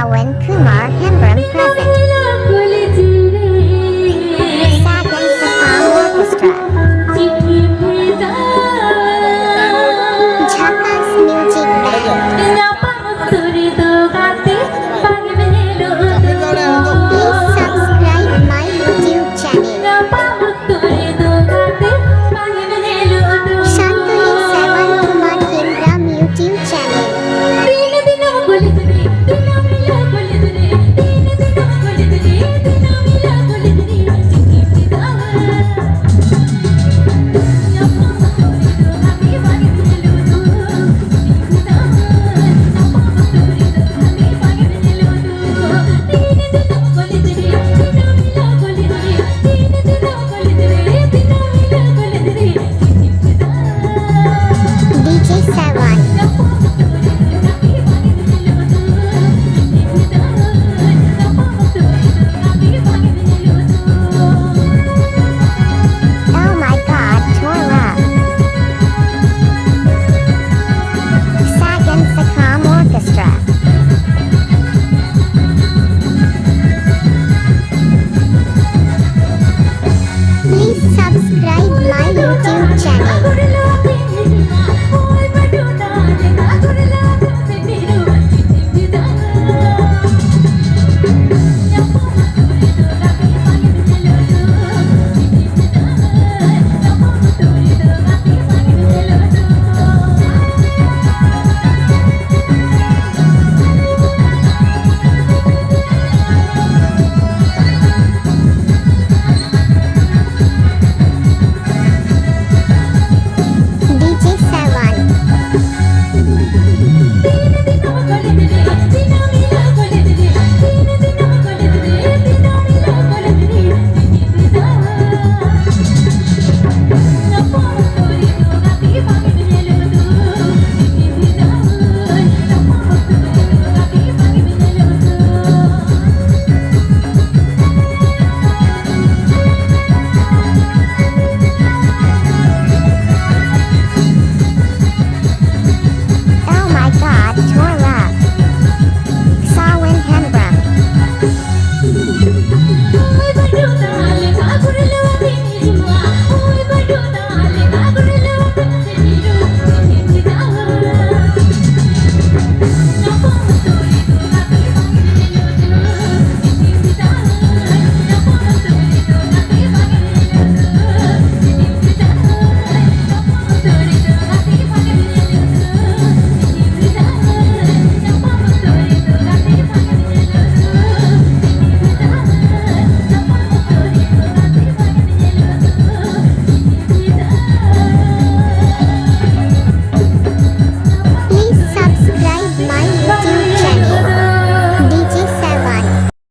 Pawan Kumar Hembram present. Sagan Sakam Orchestra. Jhakas Music Band. Please subscribe my YouTube channel. Shantanu Sawan Kumar Hembram YouTube channel. DJ Sawan. Oh my God, Tora. Sagan Sakam Orchestra. Please subscribe my YouTube channel. DJ Sawan.